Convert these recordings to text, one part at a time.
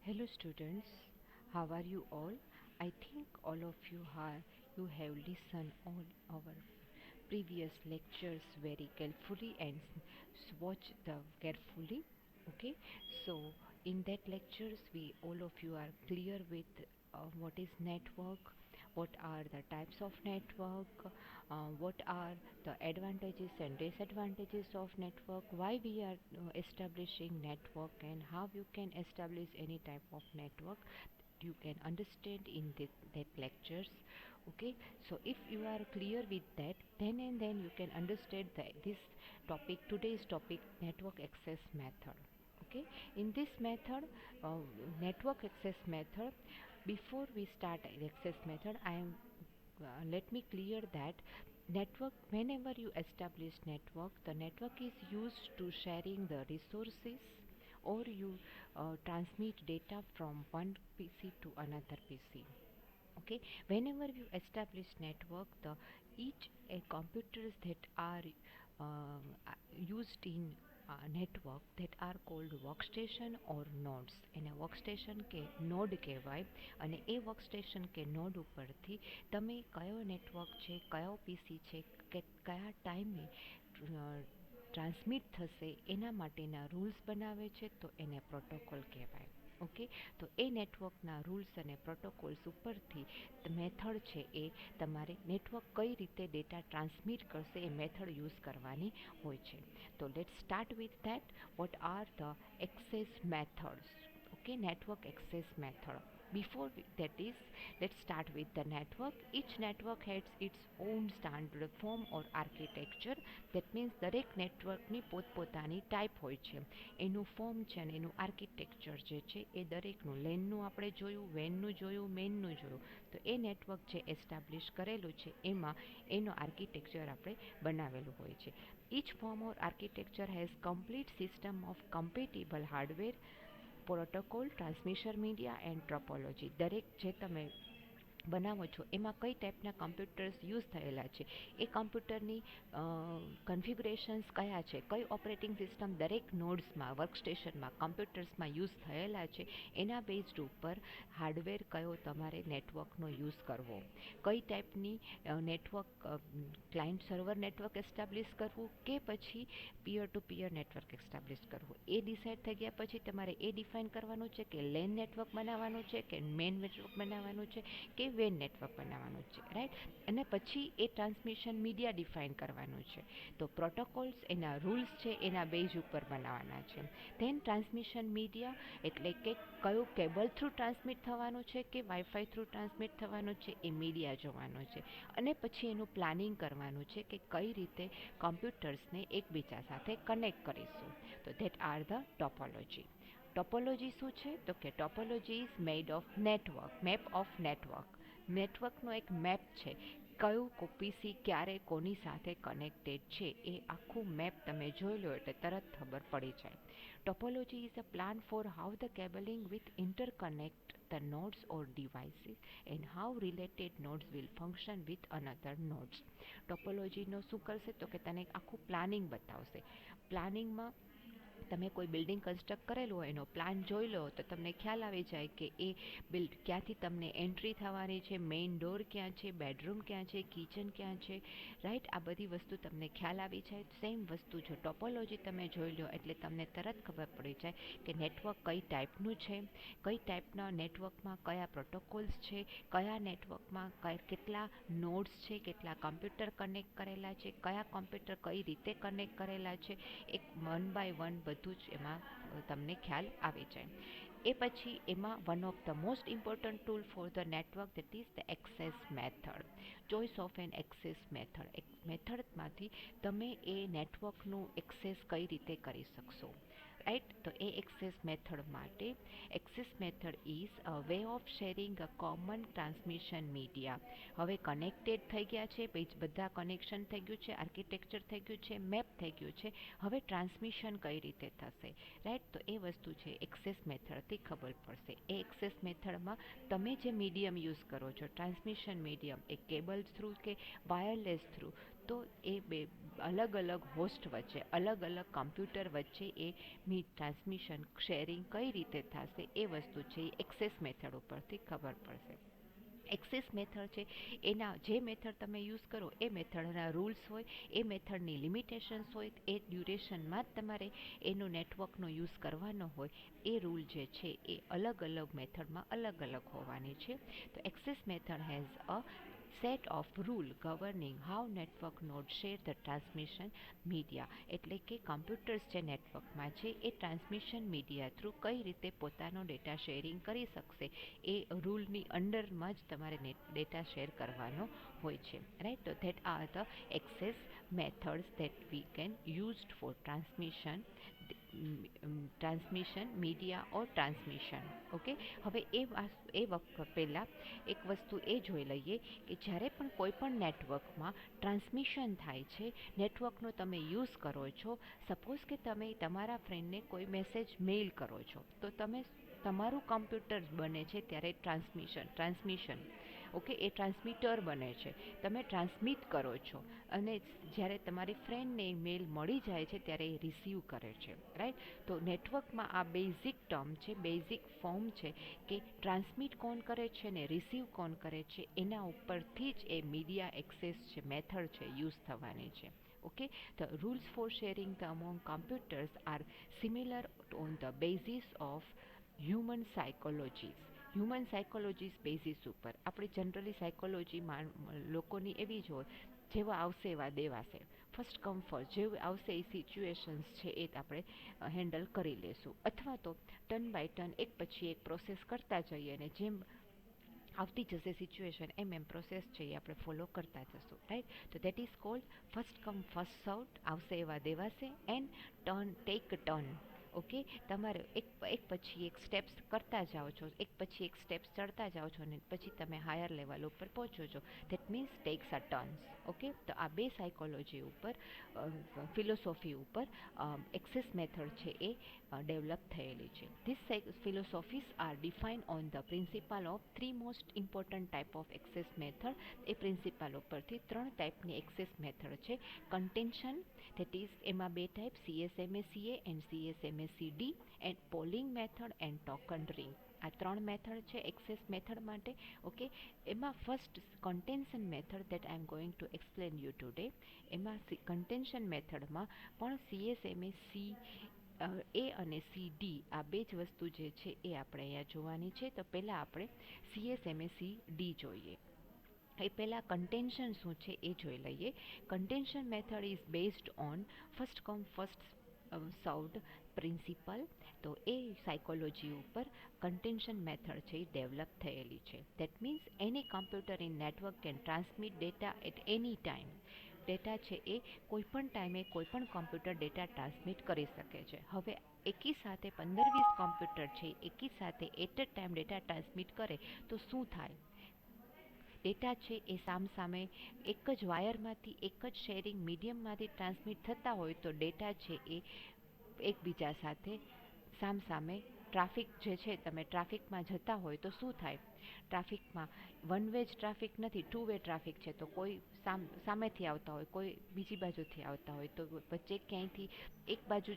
Hello students, how are you all? I think all of you have listened all our previous lectures very carefully and watch the carefully. Okay, so in that lectures we all of you are clear with what is network, what are the types of network, what are the advantages and disadvantages of network, why we are establishing network, and how you can establish any type of network. You can understand in that lectures. Okay, so if you are clear with that, then you can understand this topic, today's topic, network access method. Okay, in this method, uh, network access method, before we start access method, I am let me clear that network, whenever you establish network, the network is used to sharing the resources, or you transmit data from one PC to another PC. Okay, whenever you establish network, the each computers that are used in network, that are called workstation or nodes. એને workstation કે node કહેવાય. અને એ workstation કે node ઉપરથી તમે કયો network છે, કયો પીસી છે, કે કયા ટાઈમે ટ્રાન્સમિટ થશે એના માટેના રૂલ્સ બનાવે છે, તો એને પ્રોટોકોલ કહેવાય. ઓકે, તો એ નેટવર્કના રૂલ્સ અને પ્રોટોકોલ્સ ઉપરથી મેથડ છે એ તમારે નેટવર્ક કઈ રીતે ડેટા ટ્રાન્સમિટ કરશે એ મેથડ યુઝ કરવાની હોય છે. તો let's start with that. What are the access methods? Okay, network access method. Before that is, let's start with the network. Each network has its own standard form or architecture. That means દરેક નેટવર્કની પોતપોતાની type હોય છે, એનું form છે અને એનું architecture જે છે એ દરેકનું. લેનનું આપણે જોયું, વેનનું જોયું, મેનનું જોયું. તો એ નેટવર્ક જે એસ્ટાબ્લિશ કરેલું છે એમાં એનું આર્કિટેક્ચર આપણે બનાવેલું હોય છે. Each form or architecture has complete system of compatible hardware, protocol, transmission media and topology. દરેક જે તમે બનાવો છો એમાં કઈ ટાઈપના કમ્પ્યુટર્સ યુઝ થયેલા છે, એ કમ્પ્યુટરની કન્ફિગ્યુરેશન્સ કયા છે, કઈ ઓપરેટિંગ સિસ્ટમ દરેક નોડ્સમાં, વર્કસ્ટેશનમાં, કમ્પ્યુટર્સમાં યુઝ થયેલા છે, એના બેઝડ ઉપર હાર્ડવેર કયો તમારે નેટવર્કનો યુઝ કરવો, કઈ ટાઈપની network, client server network establish કરવું કે પછી પિયર ટુ પિયર નેટવર્ક એસ્ટાબ્લિશ કરવું, એ ડિસાઇડ થઈ ગયા પછી તમારે એ ડિફાઇન કરવાનું છે કે લેન નેટવર્ક બનાવવાનું છે કે મેન નેટવર્ક બનાવવાનું છે કે વેન નેટવર્ક બનાવવાનું છે, રાઈટ. અને પછી એ ટ્રાન્સમિશન મીડિયા ડિફાઇન કરવાનું છે. તો પ્રોટોકોલ્સ એના રૂલ્સ છે એના બેઝ ઉપર બનાવવાના છે. ધેન ટ્રાન્સમિશન મીડિયા એટલે કે કયું કેબલ થ્રુ ટ્રાન્સમિટ થવાનું છે કે વાઈફાઈ થ્રુ ટ્રાન્સમિટ થવાનું છે, એ મીડિયા જોવાનું છે. અને પછી એનું પ્લાનિંગ કરવાનું છે કે કઈ રીતે કમ્પ્યુટર્સને એકબીજા સાથે કનેક્ટ કરીશું. તો that are the topology. Topology શું છે? તો કે topology is made of network, map of network. નેટવર્કનો એક મેપ છે, કયું પીસી ક્યારે કોની સાથે કનેક્ટેડ છે, એ આખું મેપ તમે જોઈ લો એટલે તરત ખબર પડી જાય. Topology is a plan four how the cabling with interconnect the nodes or devices and how related nodes will function with another nodes. ટોપોલોજીનો શું કરશે? તો કે તને આખું પ્લાનિંગ બતાવશે. પ્લાનિંગમાં તમે કોઈ બિલ્ડિંગ કન્સ્ટ્રક્ટ કરેલું હોય એનો પ્લાન જોઈ લો તો તમને ખ્યાલ આવી જાય કે એ ક્યાંથી તમને એન્ટ્રી થવાની છે, મેઇન ડોર ક્યાં છે, બેડરૂમ ક્યાં છે, કિચન ક્યાં છે, રાઈટ. આ બધી વસ્તુ તમને ખ્યાલ આવી જાય. સેમ વસ્તુ જો ટોપોલોજી તમે જોઈ લો એટલે તમને તરત ખબર પડી જાય કે નેટવર્ક કઈ ટાઈપનું છે, કઈ ટાઈપના નેટવર્કમાં કયા પ્રોટોકોલ્સ છે, કયા નેટવર્કમાં કેટલા નોડ્સ છે, કેટલા કમ્પ્યુટર કનેક્ટ કરેલા છે, કયા કમ્પ્યુટર કઈ રીતે કનેક્ટ કરેલા છે, એક વન બાય વન બધું જ એમાં તમને ખ્યાલ આવી જાય. એ પછી એમાં one of the most important tool for the network, that is the access method. Choice of an access method. એક મેથડમાંથી તમે એ નેટવર્કનું એક્સેસ કઈ રીતે કરી શકશો, રાઈટ. તો એ એક્સેસ મેથડ માટે, access method is a way of sharing a common transmission media. હવે કનેક્ટેડ થઈ ગયા છે, બધા કનેક્શન થઈ ગયું છે, આર્કિટેક્ચર થઈ ગયું છે, મેપ થઈ ગયું છે. હવે ટ્રાન્સમિશન કઈ રીતે થશે, રાઈટ. તો એ વસ્તુ છે એક્સેસ મેથડથી ખબર પડશે. એ એક્સેસ મેથડમાં તમે જે મીડિયમ યુઝ કરો છો, ટ્રાન્સમિશન મીડિયમ, એ કેબલ થ્રુ કે વાયરલેસ થ્રુ, તો એ બે અલગ અલગ હોસ્ટ વચ્ચે, અલગ અલગ કમ્પ્યુટર વચ્ચે એ ટ્રાન્સમિશન શેરિંગ કઈ રીતે થશે એ વસ્તુ છે એ એક્સેસ મેથડ ઉપરથી ખબર પડશે. એક્સેસ મેથડ છે એના જે મેથડ તમે યુઝ કરો એ મેથડના રૂલ્સ હોય, એ મેથડની લિમિટેશન્સ હોય, એ ડ્યુરેશનમાં જ તમારે એનો નેટવર્કનો યુઝ કરવાનો હોય. એ રૂલ જે છે એ અલગ અલગ મેથડમાં અલગ અલગ હોવાની છે. તો access method has a set of rule governing how network node share the transmission media, એટલે કે કમ્પ્યુટર્સ જે નેટવર્કમાં છે એ ટ્રાન્સમિશન મીડિયા થ્રુ કઈ રીતે પોતાનો ડેટા શેરિંગ કરી શકશે એ રૂલની અંડરમાં જ તમારે ડેટા શેર કરવાનો હોય છે. રાઈટ, તો that are the access methods that we can used four transmission media or transmission. Okay, હવે એ વખત પહેલાં એક વસ્તુ એ જોઈ લઈએ કે જ્યારે પણ કોઈ પણ નેટવર્કમાં ટ્રાન્સમિશન થાય છે, નેટવર્કનો તમે યુઝ કરો છો, સપોઝ કે તમે તમારા ફ્રેન્ડને કોઈ મેસેજ મેઇલ કરો છો, તો તમે તમારું કમ્પ્યુટર બને છે ત્યારે ટ્રાન્સમિશન, ઓકે, એ ટ્રાન્સમીટર બને છે, તમે ટ્રાન્સમિટ કરો છો, અને જ્યારે તમારી ફ્રેન્ડને મેલ મળી જાય છે ત્યારે એ રિસીવ કરે છે. રાઈટ, તો નેટવર્કમાં આ બેઝિક ટર્મ છે, બેઝિક ફોર્મ છે કે ટ્રાન્સમિટ કોણ કરે છે ને રિસીવ કોણ કરે છે, એના ઉપરથી જ એ મીડિયા એક્સેસ છે મેથડ છે યુઝ થવાની છે. Okay, the rules for sharing the among computers are similar on the basis of human psychologies basis ઉપર. આપણે જનરલી સાયકોલોજી લોકોની એવી જ હોય, જેવા આવશે એવા દેવાશે, ફર્સ્ટ કમ ફર્સ્ટ, જેવું આવશે એ સિચ્યુએશન્સ છે એ આપણે હેન્ડલ કરી લેશું, અથવા તો ટર્ન બાય ટર્ન એક પછી એક પ્રોસેસ કરતા જઈએ અને જેમ આવતી જશે સિચ્યુએશન એમ પ્રોસેસ છે એ આપણે ફોલો કરતા જશું. રાઈટ, તો that is called first come first served, આવશે એવા દેવાશે, એન્ડ ટેક ટર્ન. ઓકે, તમારે એક પછી એક સ્ટેપ્સ કરતા જાઓ છો, એક પછી એક સ્ટેપ્સ ચડતા જાઓ છો અને પછી તમે હાયર લેવલ ઉપર પહોંચો છો. That means tax a turns. Okay, તો આ બે સાયકોલોજી ઉપર, ફિલોસોફી ઉપર એક્સેસ મેથડ છે એ ડેવલપ થયેલી છે. This philosophies are define on the principle of three most important type of access method. એ પ્રિન્સિપલ ઉપરથી 3 ટાઈપની એક્સેસ મેથડ છે. કન્ટેન્શન, ધેટ ઇઝ એમાં 2 type, CSMA-CA and CSMA-CD, and polling method and token ring. આ 3 method છે access method માટે. Okay, એમાં first contention method that I am going to explain you today. એમાં કન્ટેન્શન મેથડમાં પણ CSMA-C એ અને CD આ બે જ વસ્તુ જે છે એ આપણે અહીંયા જોવાની છે. તો પહેલાં આપણે CSMA-CD જોઈએ. એ પહેલાં કન્ટેન્શન શું છે એ જોઈ લઈએ. Contention method is based on first come first served principle. તો એ સાયકોલોજી ઉપર કન્ટેન્શન મેથડ છે એ ડેવલપ થયેલી છે. That means any computer in network can transmit data at any time. Data છે એ કોઈપણ ટાઈમે કોઈપણ કમ્પ્યુટર ડેટા ટ્રાન્સમિટ કરી શકે છે. હવે એકી સાથે 15-20 કમ્પ્યુટર છે એકી સાથે at a time data transmit કરે તો શું થાય? ડેટા છે એ સામે એક જ વાયરમાંથી, એક જ શેરિંગ મીડિયમમાંથી ટ્રાન્સમિટ થતા હોય તો ડેટા છે એ એકબીજા સાથે સામે ટ્રાફિક જે છે, તમે ટ્રાફિકમાં જતા હોય તો શું થાય? ટ્રાફિકમાં વન વે જ ટ્રાફિક નથી, 2 વે ટ્રાફિક છે. તો કોઈ સામેથી આવતા હોય, કોઈ બીજી બાજુથી આવતા હોય, તો વચ્ચે ક્યાંયથી એક બાજુ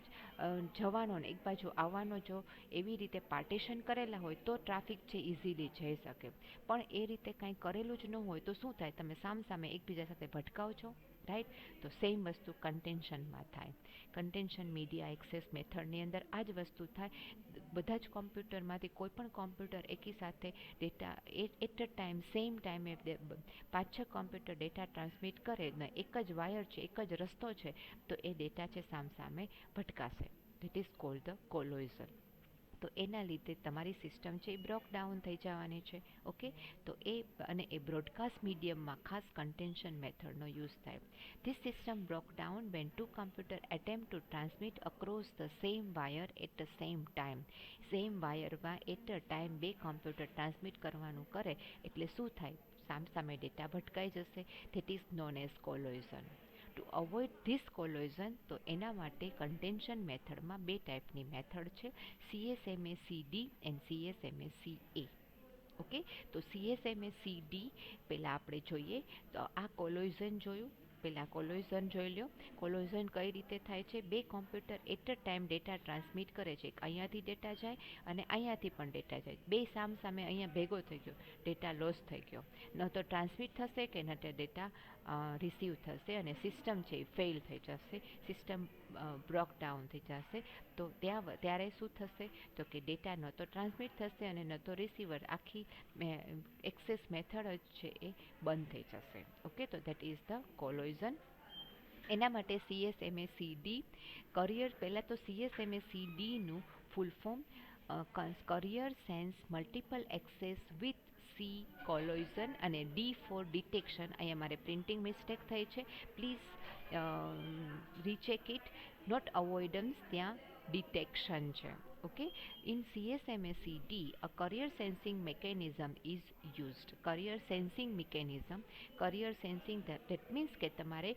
જવાનો ને એક બાજુ આવવાનો જો એવી રીતે પાર્ટીશન કરેલા હોય તો ટ્રાફિક છે ઇઝીલી જઈ શકે. પણ એ રીતે કાંઈ કરેલું જ ન હોય તો શું થાય? તમે સામે એકબીજા સાથે ભટકાવ છો. રાઈટ, તો સેમ વસ્તુ કન્ટેન્શનમાં થાય. કન્ટેન્શન મીડિયા એક્સેસ મેથડની અંદર આ જ વસ્તુ થાય. બધા જ કોમ્પ્યુટરમાંથી કોઈ પણ કોમ્પ્યુટર એકી સાથે data at a time same ટાઈમે 5-6 કોમ્પ્યુટર ડેટા ટ્રાન્સમિટ કરે ને એક જ વાયર છે, એક જ રસ્તો છે, તો એ ડેટા છે સામે ભટકાશે. That is called the collision. તો એના લીધે તમારી સિસ્ટમ છે એ બ્રોક ડાઉન થઈ જવાની છે. ઓકે, તો એ બ્રોડકાસ્ટ મીડિયમમાં ખાસ કન્ટેન્શન મેથડનો યુઝ થાય. This system broke down when 2 computer attempt to transmit across the same wire at the same time. Same વાયરમાં at a time 2 computer transmit કરવાનું કરે એટલે શું થાય? સામે ડેટા ભટકાઈ જશે. That is known as collision. To avoid this collision, તો એના માટે કન્ટેન્શન મેથડમાં 2 ટાઈપની મેથડ છે, CSMA-CD એન્ડ CSMA-CA. ઓકે, તો CSMA-CD પહેલાં આપણે જોઈએ. તો આ કોલોઝન જોયું, પહેલાં કોલોઝન જોઈ લો. કોલોઝન કઈ રીતે થાય છે? બે computer at a time data transmit કરે છે. અહીંયાથી ડેટા જાય અને અહીંયાથી પણ ડેટા જાય. બે સામ સામે અહીંયા ભેગો થઈ ગયો, ડેટા લોસ થઈ ગયો. ન તો ટ્રાન્સમિટ થશે કે ન તો ડેટા રિસીવ થશે અને સિસ્ટમ છે એ ફેલ થઈ જશે, સિસ્ટમ બ્રોક ડાઉન થઈ જશે. તો ત્યારે શું થશે? તો કે ડેટા ન તો ટ્રાન્સમિટ થશે અને ન તો રિસીવર, આખી એક્સેસ મેથડ જ છે એ બંધ થઈ જશે. ઓકે, તો દેટ ઇઝ ધ કોલોઝન. એના માટે CSMACD કરિયર, પહેલાં તો CSMACDનું full form carrier sense multiple access with C collision અને D ફોર ડિટેક્શન. અહીંયા મારે પ્રિન્ટિંગ મિસ્ટેક થઈ છે, please recheck it. Not avoidance, ત્યાં ડિટેક્શન છે. Okay, in CSMACD a career sensing mechanism is used. career sensing mechanism, career sensing that means કે તમારે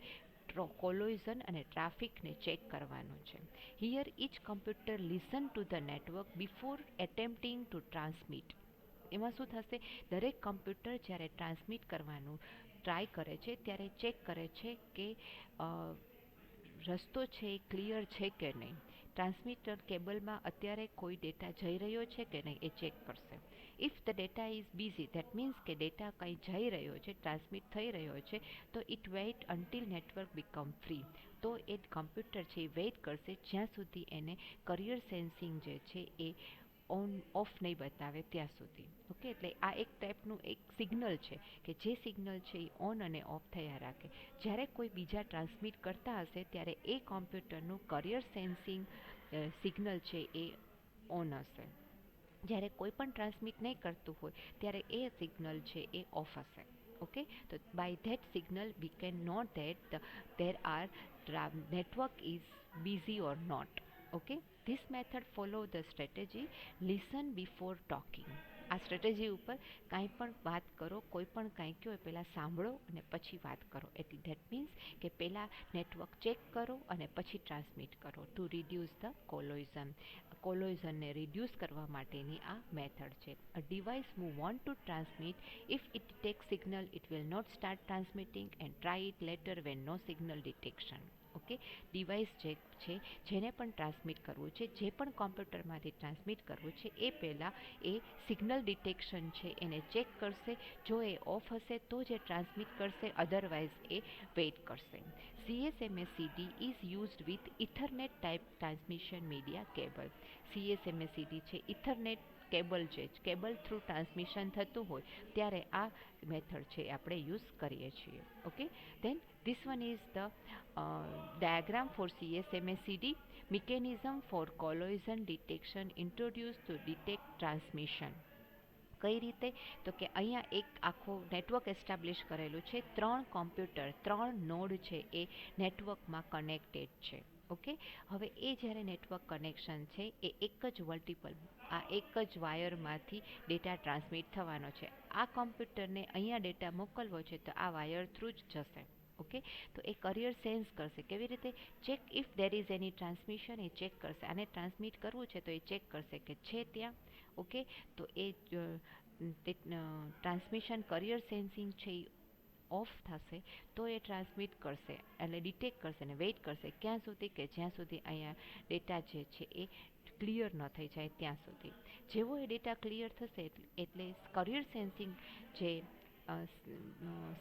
કોલોઝન અને ટ્રાફિકને ચેક કરવાનું છે. Here each computer listen to the network before attempting to transmit. એમાં શું થશે? દરેક કમ્પ્યુટર જ્યારે ટ્રાન્સમિટ કરવાનું ટ્રાય કરે છે ત્યારે ચેક કરે છે કે રસ્તો છે એ ક્લિયર છે કે નહીં. ટ્રાન્સમીટર કેબલમાં અત્યારે કોઈ ડેટા જઈ રહ્યો છે કે નહીં એ ચેક કરશે. If the data is busy, that means કે ડેટા કંઈ જઈ રહ્યો છે, ટ્રાન્સમિટ થઈ રહ્યો છે, તો it wait until network become free. તો એ કમ્પ્યુટર છે એ વેઇટ કરશે જ્યાં સુધી એને કરિયર સેન્સિંગ જે છે એ ઓન ઓફ નહીં બતાવે ત્યાં સુધી. ઓકે, એટલે આ એક ટાઈપનું એક સિગ્નલ છે કે જે સિગ્નલ છે એ ઓન અને ઓફ થયા રાખે. જ્યારે કોઈ બીજા ટ્રાન્સમિટ કરતા હશે ત્યારે એ કોમ્પ્યુટરનું કરિયર સેન્સિંગ સિગ્નલ છે એ ઓન હશે. જ્યારે કોઈ પણ ટ્રાન્સમિટ નહીં કરતું હોય ત્યારે એ સિગ્નલ છે એ ઓફ હશે. ઓકે, તો by that signal we can note that there are network is busy or not. Okay, this method follow the strategy listen before talking. આ સ્ટ્રેટેજી ઉપર કાંઈ પણ વાત કરો, કોઈ પણ કાંઈ કહો પહેલાં સાંભળો અને પછી વાત કરો. એટલે ધેટ મીન્સ કે પહેલાં નેટવર્ક ચેક કરો અને પછી ટ્રાન્સમિટ કરો ટુ રિડ્યુસ ધ કોલોઝન. કોલોઝનને રિડ્યુસ કરવા માટેની આ મેથડ છે. અ device who want to transmit, if it detects signal it will not start transmitting and try it later when no signal detection. Okay, device જે છે જેને પણ ટ્રાન્સમિટ કરવું છે, જે પણ કોમ્પ્યુટરમાંથી ટ્રાન્સમિટ કરવું છે, એ પહેલાં એ સિગ્નલ ડિટેક્શન છે એને ચેક કરશે. જો એ ઓફ હશે તો જ એ ટ્રાન્સમિટ કરશે, અધરવાઇઝ એ વેઇટ કરશે. CSMACD is used with ethernet type transmission media cable. CSMACD છે ઇથરનેટ કેબલ, છે કેબલ થ્રુ ટ્રાન્સમિશન થતું હોય ત્યારે આ મેથડ છે આપણે યુઝ કરીએ છીએ. Okay, then this one is the diagram for CSMACD mechanism for collision detection introduced to detect transmission. કઈ રીતે? તો કે અહીંયા એક આખો નેટવર્ક એસ્ટાબ્લિશ કરેલું છે. 3 કોમ્પ્યુટર, 3 નોડ છે એ નેટવર્કમાં કનેક્ટેડ છે. ઓકે, હવે એ જ્યારે નેટવર્ક કનેક્શન છે એ એક જ આ એક જ વાયરમાંથી ડેટા ટ્રાન્સમિટ થવાનો છે. આ કોમ્પ્યુટરને અહીંયા ડેટા મોકલવો છે તો આ વાયર થ્રુ જ જશે. ઓકે, તો એ કરિયર સેન્સ કરશે. કેવી રીતે? Check if there is any transmission, A check કરશે. આને ટ્રાન્સમિટ કરવું છે તો એ ચેક કરશે કે છે ત્યાં. ઓકે, તો એ ટ્રાન્સમિશન કરિયર સેન્સિંગ છે એ ઓફ થશે તો એ ટ્રાન્સમિટ કરશે, એટલે ડિટેક્ટ કરશે અને વેઇટ કરશે ક્યાં સુધી? કે જ્યાં સુધી અહીંયા ડેટા જે છે એ ક્લિયર ન થઈ જાય ત્યાં સુધી. જેવો એ ડેટા ક્લિયર થશે એટલે કરિયર સેન્સિંગ જે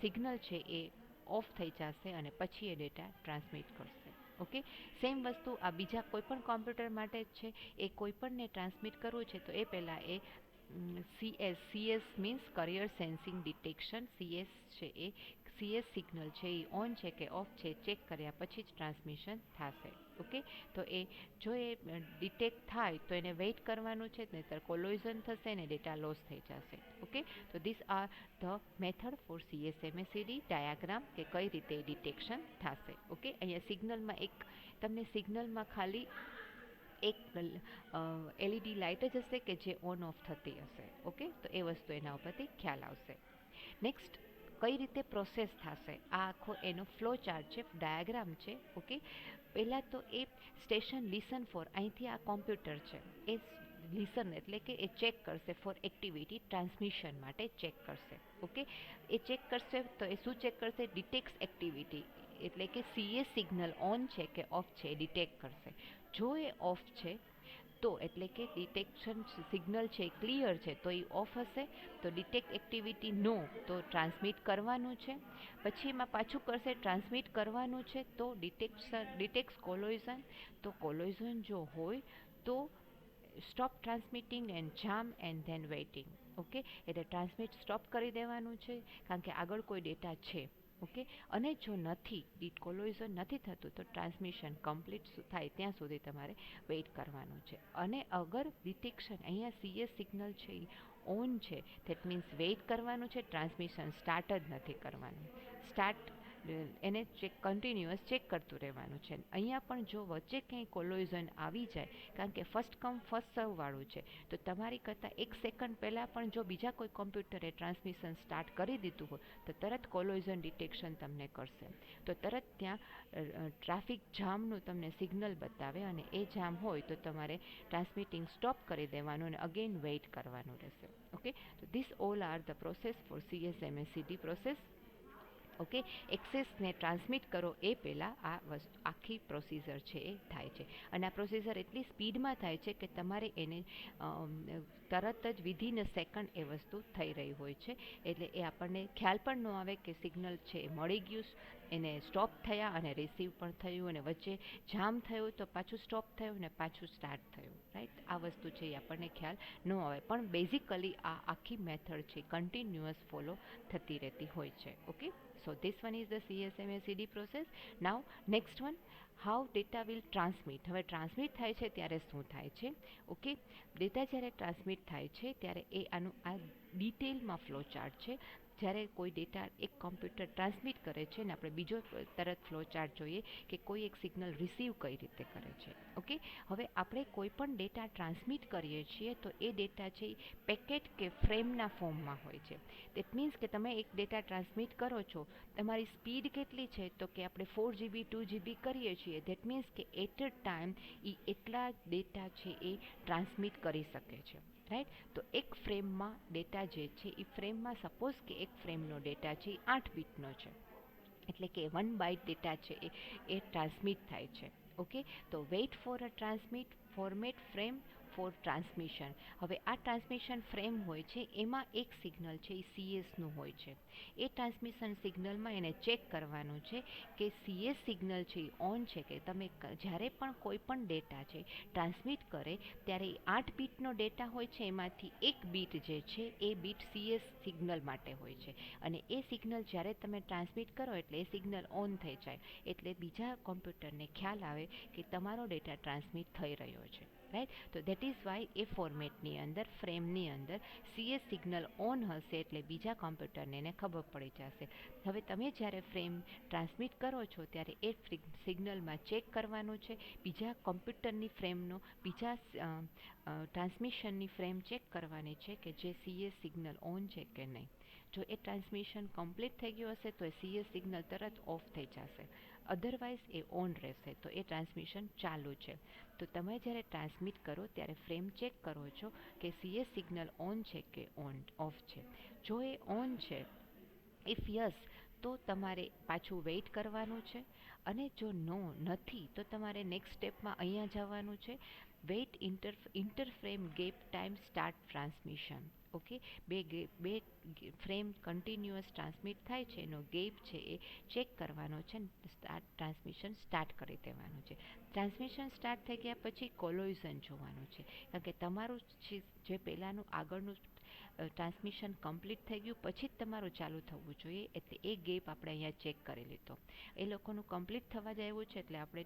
સિગ્નલ છે એ ઓફ થઈ જશે અને પછી એ ડેટા ટ્રાન્સમિટ કરશે. ઓકે, સેમ વસ્તુ આ બીજા કોઈ પણ કોમ્પ્યુટર માટે જ છે. એ કોઈ પણને ટ્રાન્સમિટ કરવું છે તો એ પહેલાં એ CS means career sensing detection. CS છે એ CS સિગ્નલ છે એ ઓન છે કે ઓફ છે ચેક કર્યા પછી જ ટ્રાન્સમિશન થશે. ઓકે, તો એ જો એ ડિટેક્ટ થાય તો એને વેઇટ કરવાનું છે, નહીંતર કોલોઝન થશે ને ડેટા લોસ થઈ જશે. ઓકે, તો this are the method for CSMACD diagram કે કઈ રીતે ડિટેક્શન થશે. ઓકે, અહીંયા સિગ્નલમાં એક તમને સિગ્નલમાં ખાલી એક LED લાઇટ જ હશે કે જે ઓન ઓફ થતી હશે. ઓકે, તો એ વસ્તુ એના ઉપરથી ખ્યાલ આવશે. નેક્સ્ટ, કઈ રીતે પ્રોસેસ થશે? આ આખો એનો ફ્લો ચાર્ટ છે, ડાયાગ્રામ છે. ઓકે, પહેલાં તો એ સ્ટેશન લિસન ફોર, અહીંથી આ કોમ્પ્યુટર છે એ લિસન એટલે કે એ ચેક કરશે ફોર એક્ટિવિટી, ટ્રાન્સમિશન માટે ચેક કરશે. ઓકે, એ ચેક કરશે તો એ શું ચેક કરશે? ડિટેક્ટ્સ એક્ટિવિટી. એટલે કે સીએસ સિગ્નલ ઓન છે કે ઓફ છે એ ડિટેક્ટ કરશે. જો એ ઓફ છે તો એટલે કે ડિટેક્શન સિગ્નલ છે એ ક્લિયર છે તો એ ઓફ હશે. તો ડિટેક્ટ એક્ટિવિટી નો તો ટ્રાન્સમિટ કરવાનું છે. પછી એમાં પાછું કરશે ટ્રાન્સમિટ કરવાનું છે તો ડિટેક્ટ્સ કોલોઝન. તો કોલોઝન જો હોય તો stop transmitting and jam and then waiting. Okay, એટલે ટ્રાન્સમિટ સ્ટોપ કરી દેવાનું છે કારણ કે આગળ કોઈ ડેટા છે. ઓકે, અને જો નથી કોલોઝન નથી થતું તો ટ્રાન્સમિશન કમ્પ્લીટ થાય ત્યાં સુધી તમારે વેઇટ કરવાનું છે. અને અગર ડિટેક્શન અહીંયા સીએસ સિગ્નલ છે એ ઓન છે ધેટ મીન્સ વેઇટ કરવાનું છે, ટ્રાન્સમિશન સ્ટાર્ટ જ નથી કરવાનું. સ્ટાર્ટ એને ચેક કન્ટિન્યુઅસ ચેક કરતું રહેવાનું છે. અહીંયા પણ જો વચ્ચે કંઈ કોલોઝન આવી જાય કારણ કે ફર્સ્ટ કમ ફર્સ્ટ સર્વ વાળું છે તો તમારી કરતાં 1 સેકન્ડ પહેલાં પણ જો બીજા કોઈ કોમ્પ્યુટરે ટ્રાન્સમિશન સ્ટાર્ટ કરી દીધું હોય તો તરત કોલોઝન ડિટેક્શન તમને કરશે. તો તરત ત્યાં ટ્રાફિક જામનું તમને સિગ્નલ બતાવે અને એ જામ હોય તો તમારે ટ્રાન્સમિટિંગ સ્ટોપ કરી દેવાનું અને અગેન વેઇટ કરવાનું રહેશે. ઓકે, તો this all are the process for CSMACD process. Okay, એક્સેસને ટ્રાન્સમિટ કરો એ પહેલાં આ વસ્તુ આખી પ્રોસિજર છે એ થાય છે. અને આ પ્રોસિજર એટલી સ્પીડમાં થાય છે કે તમારે એને તરત જ વિધિન અ સેકન્ડ એ વસ્તુ થઈ રહી હોય છે. એટલે એ આપણને ખ્યાલ પણ ન આવે કે સિગ્નલ છે એ મળી ગયું, એને સ્ટોપ થયા અને રિસીવ પણ થયું અને વચ્ચે જામ થયું તો પાછું સ્ટોપ થયું ને પાછું સ્ટાર્ટ થયું. રાઈટ, આ વસ્તુ છે એ આપણને ખ્યાલ ન આવે પણ બેઝિકલી આ આખી મેથડ છે કન્ટિન્યુઅસ ફોલો થતી રહેતી હોય છે. Okay, so this one is the CSMACD process. Now next one, how data will transmit. હવે ટ્રાન્સમિટ થાય છે ત્યારે શું થાય છે? ઓકે, ડેટા જ્યારે ટ્રાન્સમિટ થાય છે ત્યારે એ આનું આ ડિટેલમાં ફ્લો ચાર્ટ છે. જ્યારે કોઈ ડેટા એક કોમ્પ્યુટર ટ્રાન્સમિટ કરે છે ને આપણે બીજો તરત ફ્લો ચાર્ટ જોઈએ કે કોઈ એક સિગ્નલ રિસીવ કઈ રીતે કરે છે. ઓકે, હવે આપણે કોઈ પણ ડેટા ટ્રાન્સમિટ કરીએ છીએ તો એ ડેટા છે પેકેટ કે ફ્રેમના ફોર્મમાં હોય છે. દેટ મીન્સ કે તમે એક ડેટા ટ્રાન્સમિટ કરો છો, તમારી સ્પીડ કેટલી છે તો કે આપણે 4 GB 2 GB કરીએ છીએ. દેટ મીન્સ કે એટ અ ટાઈમ એ એટલા ડેટા છે એ ટ્રાન્સમિટ કરી શકે છે. રાઈટ, તો એક ફ્રેમમાં ડેટા જે છે એ ફ્રેમમાં સપોઝ કે એક ફ્રેમનો ડેટા છે એ 8 બીટનો છે એટલે કે 1 બાઇટ ડેટા છે એ ટ્રાન્સમિટ થાય છે. ઓકે, તો wait for a transmit format frame for transmission. હવે આ ટ્રાન્સમિશન ફ્રેમ હોય છે એમાં એક સિગ્નલ છે એ સીએસનું હોય છે. એ ટ્રાન્સમિશન સિગ્નલમાં એને ચેક કરવાનું છે કે સીએસ સિગ્નલ છે એ ઓન છે કે તમે જ્યારે પણ કોઈ પણ ડેટા છે ટ્રાન્સમિટ કરે ત્યારે 8 બીટનો ડેટા હોય છે એમાંથી એક બીટ જે છે એ બીટ સીએસ સિગ્નલ માટે હોય છે. અને એ સિગ્નલ જ્યારે તમે ટ્રાન્સમિટ કરો એટલે એ સિગ્નલ ઓન થઈ જાય એટલે બીજા કોમ્પ્યુટરને ખ્યાલ આવે કે તમારો ડેટા ટ્રાન્સમિટ થઈ રહ્યો છે. રાઈટ, તો દેટ ઇઝ વાય એ ફોર્મેટની અંદર ફ્રેમની અંદર સીએસ સિગ્નલ ઓન હશે એટલે બીજા કોમ્પ્યુટરને એને ખબર પડી જશે. હવે તમે જ્યારે ફ્રેમ ટ્રાન્સમિટ કરો છો ત્યારે એ સિગ્નલમાં ચેક કરવાનું છે બીજા કોમ્પ્યુટરની ફ્રેમનો બીજા ટ્રાન્સમિશનની ફ્રેમ ચેક કરવાની છે કે જે સીએસ સિગ્નલ ઓન છે કે નહીં. જો એ ટ્રાન્સમિશન કમ્પ્લીટ થઈ ગયું હશે તો એ સીએસ સિગ્નલ તરત ઓફ થઈ જશે, અધરવાઇઝ એ ઓન રહેશે તો એ ટ્રાન્સમિશન ચાલુ છે. તો તમે જ્યારે ટ્રાન્સમિટ કરો ત્યારે ફ્રેમ ચેક કરો છો કે સીએસ સિગ્નલ ઓન છે કે ઓફ છે. જો એ ઓન છે, ઇફ યસ તો તમારે પાછું વેઇટ કરવાનું છે. અને જો નો નથી તો તમારે નેક્સ્ટ સ્ટેપમાં અહીંયા જવાનું છે wait interframe gap time start transmission. Okay, બે ફ્રેમ કન્ટિન્યુઅસ ટ્રાન્સમિટ થાય છે એનો ગેપ છે એ ચેક કરવાનો છે ટ્રાન્સમિશન સ્ટાર્ટ કરી દેવાનું છે. ટ્રાન્સમિશન સ્ટાર્ટ થઈ ગયા પછી કોલોઝન જોવાનું છે કારણ કે તમારું જે પહેલાંનું આગળનું ટ્રાન્સમિશન કમ્પ્લીટ થઈ ગયું પછી જ તમારું ચાલુ થવું જોઈએ. એટલે એ ગેપ આપણે અહીંયા ચેક કરી લીધો. એ લોકોનું કમ્પ્લીટ થવા જાય છે એટલે આપણે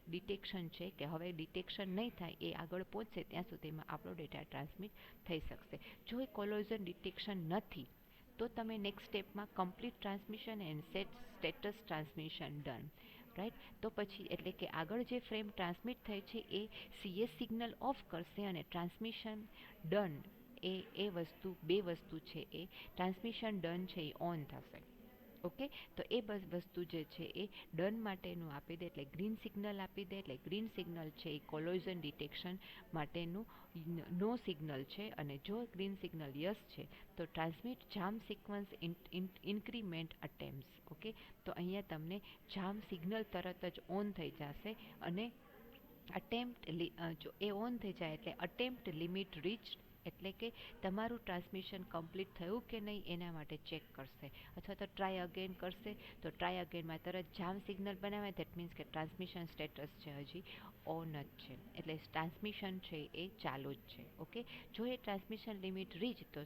ડિટેક્શન છે કે હવે ડિટેક્શન નહીં થાય એ આગળ પહોંચશે ત્યાં સુધીમાં આપણો ડેટા ટ્રાન્સમિટ થઈ શકશે. જો એ કોલોઝન ડિટેક્શન નથી તો તમે નેક્સ્ટ સ્ટેપમાં complete transmission and status transmission done. Right, તો પછી એટલે કે આગળ જે ફ્રેમ ટ્રાન્સમિટ થઈ છે એ સીએસ સિગ્નલ ઓફ કરશે અને ટ્રાન્સમિશન ડન એ વસ્તુ બે વસ્તુ છે એ ટ્રાન્સમિશન ડન છે એ ઓન થશે. ઓકે, તો એ બસ વસ્તુ જે છે એ ડન માટેનું આપી દે એટલે ગ્રીન સિગ્નલ આપી દે એટલે ગ્રીન સિગ્નલ છે એ કોલોઝન ડિટેક્શન માટેનું નો સિગ્નલ છે, અને જો ગ્રીન સિગ્નલ યસ છે તો ટ્રાન્સમિટ જામ સિક્વન્સ ઇન્ક્રીમેન્ટ અટેમ્પ્સ. ઓકે, તો અહીંયા તમને જામ સિગ્નલ તરત જ ઓન થઈ જશે, અને અટેમ્પ્ટ જો એ ઓન થઈ જાય એટલે અટેમ્પ્ટ લિમિટ રીચ, એટલે કે તમારું ટ્રાન્સમિશન કમ્પ્લીટ થયું કે નહીં એના માટે ચેક કરશે, અથવા તો ટ્રાય અગેન કરશે. તો ટ્રાય અગેનમાં તરત જામ સિગ્નલ બનાવે, દેટ મીન્સ કે ટ્રાન્સમિશન સ્ટેટસ છે હજી ઓન જ છે, એટલે ટ્રાન્સમિશન છે એ ચાલુ જ છે. ઓકે, જો એ ટ્રાન્સમિશન લિમિટ રીચ તો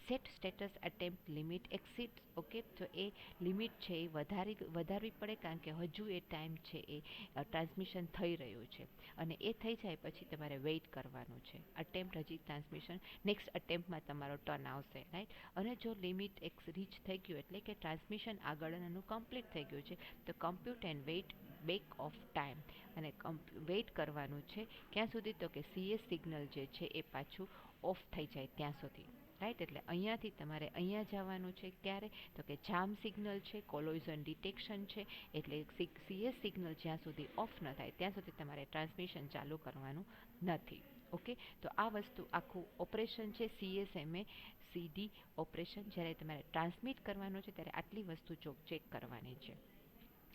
set status attempt limit exit. Okay, તો એ લિમિટ છે એ વધારવી પડે, કારણ કે હજુ એ ટાઈમ છે એ ટ્રાન્સમિશન થઈ રહ્યું છે, અને એ થઈ જાય પછી તમારે વેઇટ કરવાનું છે. અટેમ્પ્ટ હજી ટ્રાન્સમિશન નેક્સ્ટ અટેમ્પ્ટમાં તમારો ટર્ન આવશે, રાઈટ. અને જો લિમિટ રીચ થઈ ગયું એટલે કે ટ્રાન્સમિશન આગળનું કમ્પ્લીટ થઈ ગયું છે, તો compute and wait back off time, અને વેઇટ કરવાનું છે ક્યાં સુધી, તો કે સીએસ સિગ્નલ જે છે એ પાછું ઓફ થઈ જાય ત્યાં સુધી, રાઈટ. એટલે અહીંયાથી તમારે અહીંયા જવાનું છે ક્યારે, તો કે જામ સિગ્નલ છે, કોલોઝન ડિટેક્શન છે, એટલે સીએસ સિગ્નલ જ્યાં સુધી ઓફ ન થાય ત્યાં સુધી તમારે ટ્રાન્સમિશન ચાલુ કરવાનું નથી. ઓકે, તો આ વસ્તુ આખું ઓપરેશન છે સીએસએમએ સીડી ઓપરેશન. જ્યારે તમારે ટ્રાન્સમિટ કરવાનું છે ત્યારે આટલી વસ્તુ ચેક કરવાની છે.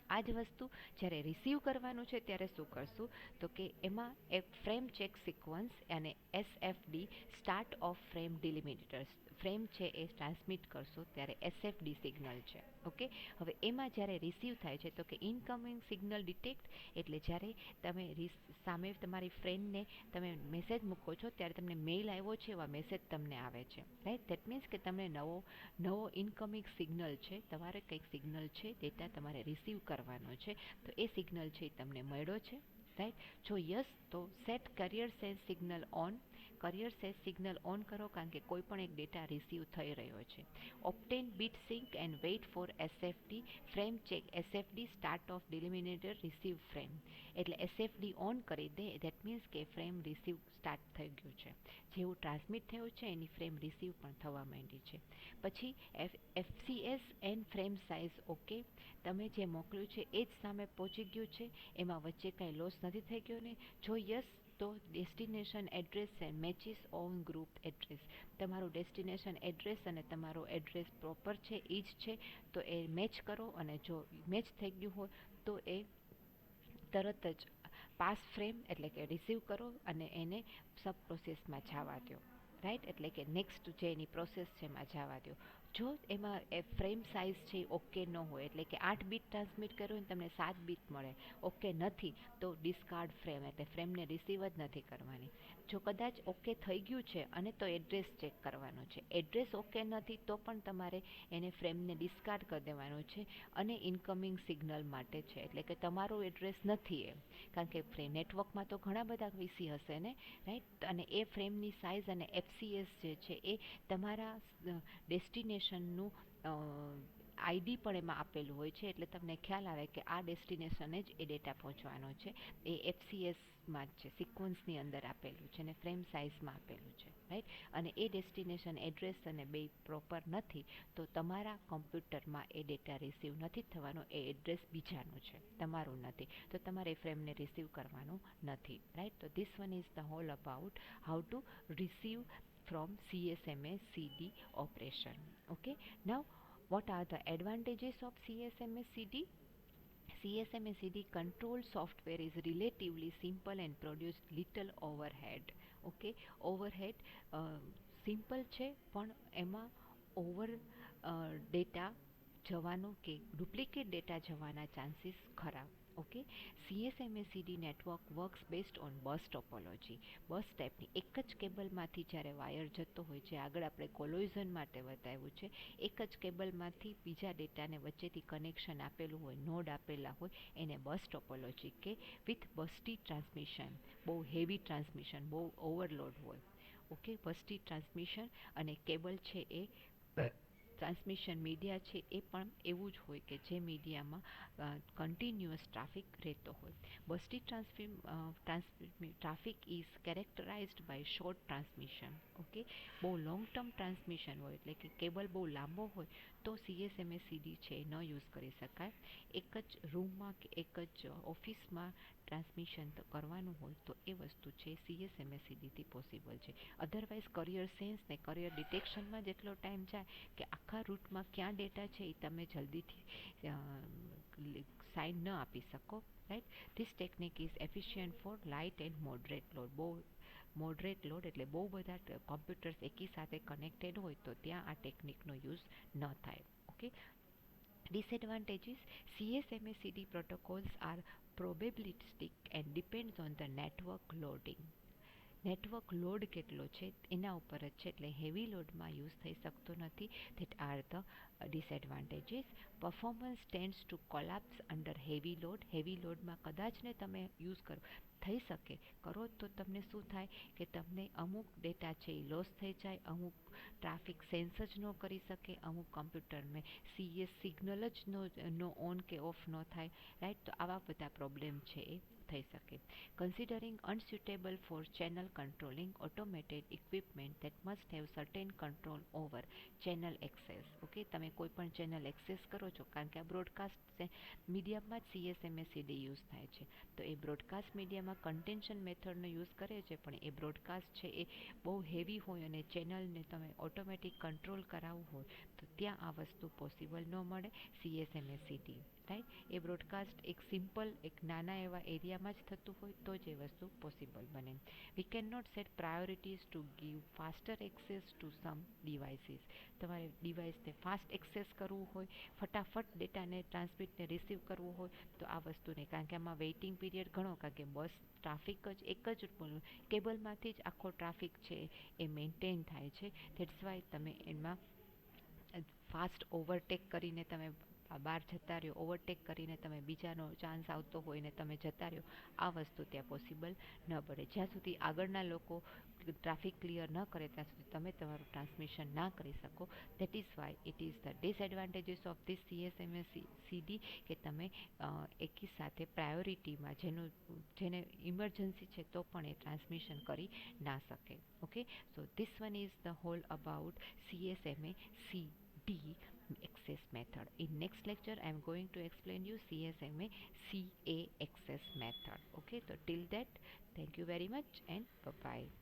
આ જ વસ્તુ જ્યારે રિસીવ કરવાનું છે ત્યારે શું કરશું, તો કે એમાં એક ફ્રેમ ચેક સિક્વન્સ અને એસએફડી સ્ટાર્ટ ઓફ ફ્રેમ ડિલિમિટર્સ ફ્રેમ છે એ ટ્રાન્સમિટ કરશો ત્યારે એસએફડી સિગ્નલ છે. ઓકે, હવે એમાં જ્યારે રિસીવ થાય છે તો કે ઇનકમિંગ સિગ્નલ ડિટેક્ટ, એટલે જ્યારે તમે સામે તમારી ફ્રેન્ડને તમે મેસેજ મૂકો છો ત્યારે તમને મેઇલ આવ્યો છે એવા મેસેજ તમને આવે છે, રાઈટ. દેટ મીન્સ કે તમને નવો ઇનકમિંગ સિગ્નલ છે, તમારે કંઈક સિગ્નલ છે ડેટા તમારે રિસીવ કરવાનો છે, તો એ સિગ્નલ છે એ તમને મળ્યો છે, રાઈટ. જો યસ તો set career sense signal on, career sense signal on કરો, કારણ કે કોઈ પણ એક ડેટા રિસીવ થઈ રહ્યો છે. Obtain bit sync and wait for SFD frame check SFD start of delimiter receive frame, એટલે એસએફડી ઓન કરી દે, દેટ મીન્સ કે ફ્રેમ રિસીવ સ્ટાર્ટ થઈ ગયું છે. જેવું ટ્રાન્સમિટ થયું છે એની ફ્રેમ રિસીવ પણ થવા માંડી છે. પછી FCS and frame size okay, તમે જે મોકલ્યું છે એ જ સામે પહોંચી ગયું છે, એમાં વચ્ચે કાંઈ લોસ નથી થઈ ગયો ને. જો યસ તો destination address and matches on group address, તમારું ડેસ્ટિનેશન એડ્રેસ અને તમારો એડ્રેસ પ્રોપર છે એ જ છે, તો એ મેચ કરો, અને જો મેચ થઈ ગયું હોય તો એ તરત જ પાસ ફ્રેમ એટલે કે રિસીવ કરો અને એને સબ પ્રોસેસમાં જવા દો, રાઈટ. એટલે કે નેક્સ્ટ જે એની પ્રોસેસ છે એમાં જવા દો. જો એમાં એ ફ્રેમ સાઇઝ છે ઓકે ન હોય, એટલે કે 8 બીટ ટ્રાન્સમિટ કર્યું ને તમને 7 બીટ મળે, ઓકે નથી, તો ડિસ્કાર્ડ ફ્રેમ, એટલે ફ્રેમને રિસીવ જ નથી કરવાની. જો કદાચ ઓકે થઈ ગયું છે અને તો એડ્રેસ ચેક કરવાનું છે, એડ્રેસ ઓકે નથી તો પણ તમારે એને ફ્રેમને ડિસ્કાર્ડ કરી દેવાનું છે, અને ઇનકમિંગ સિગ્નલ માટે છે, એટલે કે તમારું એડ્રેસ નથી એમ, કારણ કે નેટવર્કમાં તો ઘણા બધા વીસી હશે ને, રાઈટ. અને એ ફ્રેમની સાઇઝ અને એફસીએસ જે છે એ તમારા ડેસ્ટિનેશનનું આઈડી પણ એમાં આપેલું હોય છે, એટલે તમને ખ્યાલ આવે કે આ ડેસ્ટિનેશને જ એ ડેટા પહોંચવાનો છે. એ એફસીએસમાં જ છે, સિક્વન્સની અંદર આપેલું છે અને ફ્રેમ સાઇઝમાં આપેલું છે, રાઈટ. અને એ ડેસ્ટિનેશન એડ્રેસ અને બે પ્રોપર નથી તો તમારા કમ્પ્યુટરમાં એ ડેટા રિસીવ નથી થવાનો, એ એડ્રેસ બીજાનું છે, તમારું નથી, તો તમારે એ ફ્રેમને રિસીવ કરવાનું નથી, રાઈટ. તો this one is the whole about how to receive from CSMA CD operation. Okay, now what are the advantages of CSMA CD? CSMA CD control software is relatively simple and produce little overhead. Okay, overhead simple છે પણ એમાં over data જવાનો કે duplicate data જવાના chances ખરા. Okay, CSMA-CD network works based on bus topology. Bus ટાઈપની એક જ કેબલમાંથી જ્યારે વાયર જતો હોય છે, આગળ આપણે કોલોઝન માટે બતાવ્યું છે, એક જ કેબલમાંથી બીજા ડેટાને વચ્ચેથી કનેક્શન આપેલું હોય, નોડ આપેલા હોય, એને બસ ટોપોલોજી કે વિથ બસ્ટી ટ્રાન્સમિશન, બહુ હેવી ટ્રાન્સમિશન, બહુ ઓવરલોડ હોય. ઓકે, બસ્ટી ટ્રાન્સમિશન અને કેબલ છે એ ટ્રાન્સમિશન મીડિયા છે એ પણ એવું જ હોય કે જે મીડિયામાં કન્ટિન્યુઅસ ટ્રાફિક રહેતો હોય. Bursty traffic is characterized by short transmission. Okay, બહુ લોંગ ટર્મ ટ્રાન્સમિશન હોય એટલે કે કેબલ બહુ લાંબો હોય તો CSMA-CD છે એ ન યુઝ કરી શકાય. એક જ રૂમમાં કે એક જ ઓફિસમાં ટ્રાન્સમિશન કરવાનું હોય તો એ વસ્તુ છે CSMA-CDથી પોસિબલ છે. અધરવાઇઝ કરિયર સેન્સ ને કરિયર ડિટેક્શનમાં જેટલો ટાઈમ જાય કે આખા રૂટમાં ક્યાં ડેટા છે એ તમે જલ્દીથી સાઇન ન આપી શકો. Right, this technique is efficient for light and moderate load. બહુ મોડરેટ લોડ એટલે બહુ બધા કોમ્પ્યુટર્સ એકી સાથે કનેક્ટેડ હોય તો ત્યાં આ ટેકનિકનો યુઝ ન થાય. Okay, disadvantages: CSMA-CD protocols are probabilistic and depends on the network loading. Network load કેટલો છે એના ઉપર જ છે, એટલે હેવી લોડમાં યુઝ થઈ શકતો નથી. That are the disadvantages. Performance tends to collapse under heavy load. Heavy લોડમાં કદાચ ને તમે યુઝ કરો થઈ શકે કરો તો તમને શું થાય કે તમને અમુક ડેટા છે એ લોસ થઈ જાય, અમુક ટ્રાફિક સેન્સ જ ન કરી શકે, અમુક કમ્પ્યુટરમાં CS સિગ્નલ જ નો ઓન કે ઓફ ન થાય. રાઈટ, તો આવા બધા પ્રોબ્લેમ છે એ થઈ શકે. Considering unsuitable for channel controlling automated equipment that must have certain control over channel access. Okay, તમે કોઈ પણ ચેનલ એક્સેસ કરો છો કારણ કે આ બ્રોડકાસ્ટ મીડિયામાં જ CSMA-CD યુઝ થાય છે, તો એ બ્રોડકાસ્ટ મીડિયામાં કન્ટેન્શન મેથડનો યુઝ કરે છે, પણ એ બ્રોડકાસ્ટ છે એ બહુ હેવી હોય અને ચેનલને તમે ઓટોમેટિક કંટ્રોલ કરાવવું હોય તો ત્યાં આ વસ્તુ પોસિબલ ન મળે CSMA-CD. રાઈટ, એ બ્રોડકાસ્ટ એક સિમ્પલ એક નાના એવા એરિયામાં જ થતું હોય તો જ એ વસ્તુ પોસિબલ બને. We can not set priorities to give faster access to some devices. તમારે ડિવાઇસને ફાસ્ટ એક્સેસ કરવું હોય, ફટાફટ ડેટાને ટ્રાન્સમિટને રિસીવ કરવું હોય તો આ વસ્તુને, કારણ કે આમાં વેઇટિંગ પીરિયડ ઘણો, કારણ કે બસ ટ્રાફિક જ એક જ કેબલમાંથી જ આખો ટ્રાફિક છે એ મેન્ટેન થાય છે. ધેટ્સ વાય તમે એમાં ફાસ્ટ ઓવરટેક કરીને તમે બહાર જતા રહ્યો, ઓવરટેક કરીને તમે બીજાનો ચાન્સ આવતો હોય ને તમે જતા રહ્યો, આ વસ્તુ ત્યાં પોસિબલ ન પડે. જ્યાં સુધી આગળના લોકો ટ્રાફિક ક્લિયર ન કરે ત્યાં સુધી તમે તમારું ટ્રાન્સમિશન ના કરી શકો. That is why it is the disadvantages of this CSMA-CD કે તમે એકી સાથે પ્રાયોરિટીમાં જેને ઇમરજન્સી છે તો પણ એ ટ્રાન્સમિશન કરી ના શકે. Okay, so this one is the whole about CSMA-CD access method. In next lecture I am going to explain you CSMA-CA access method. Okay, so till that, thank you very much and bye bye.